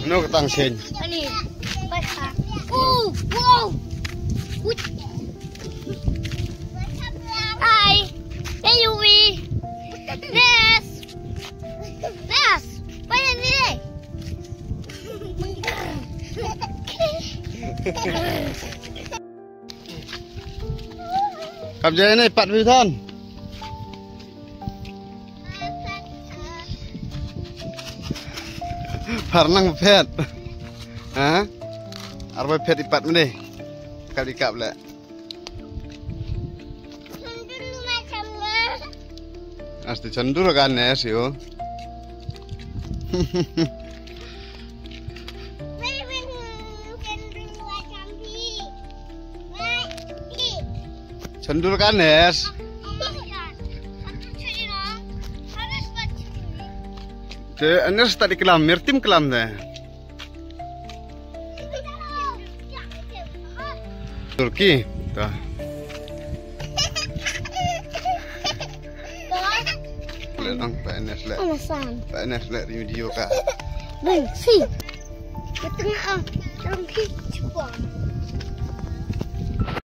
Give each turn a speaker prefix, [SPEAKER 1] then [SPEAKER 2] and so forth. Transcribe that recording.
[SPEAKER 1] Nó cái tăng sen.
[SPEAKER 2] Ani, baca. Wow. Hi. Hey, Yuvi. Nes. Mana ni?
[SPEAKER 1] Cặp dê này bật vì thân. Pernah pet, hah? Arwah pet ipat mana? Kali kap le.
[SPEAKER 2] Cendur macamnya.
[SPEAKER 1] Asti cendur kan nes yo. Cendur kan nes. Nes tadi kelam, mirtim kelam deh. Turki, dah. Lelang PNS le. PNS le di video kah.
[SPEAKER 2] Bang, si. Ketengah ah, dalam kicau.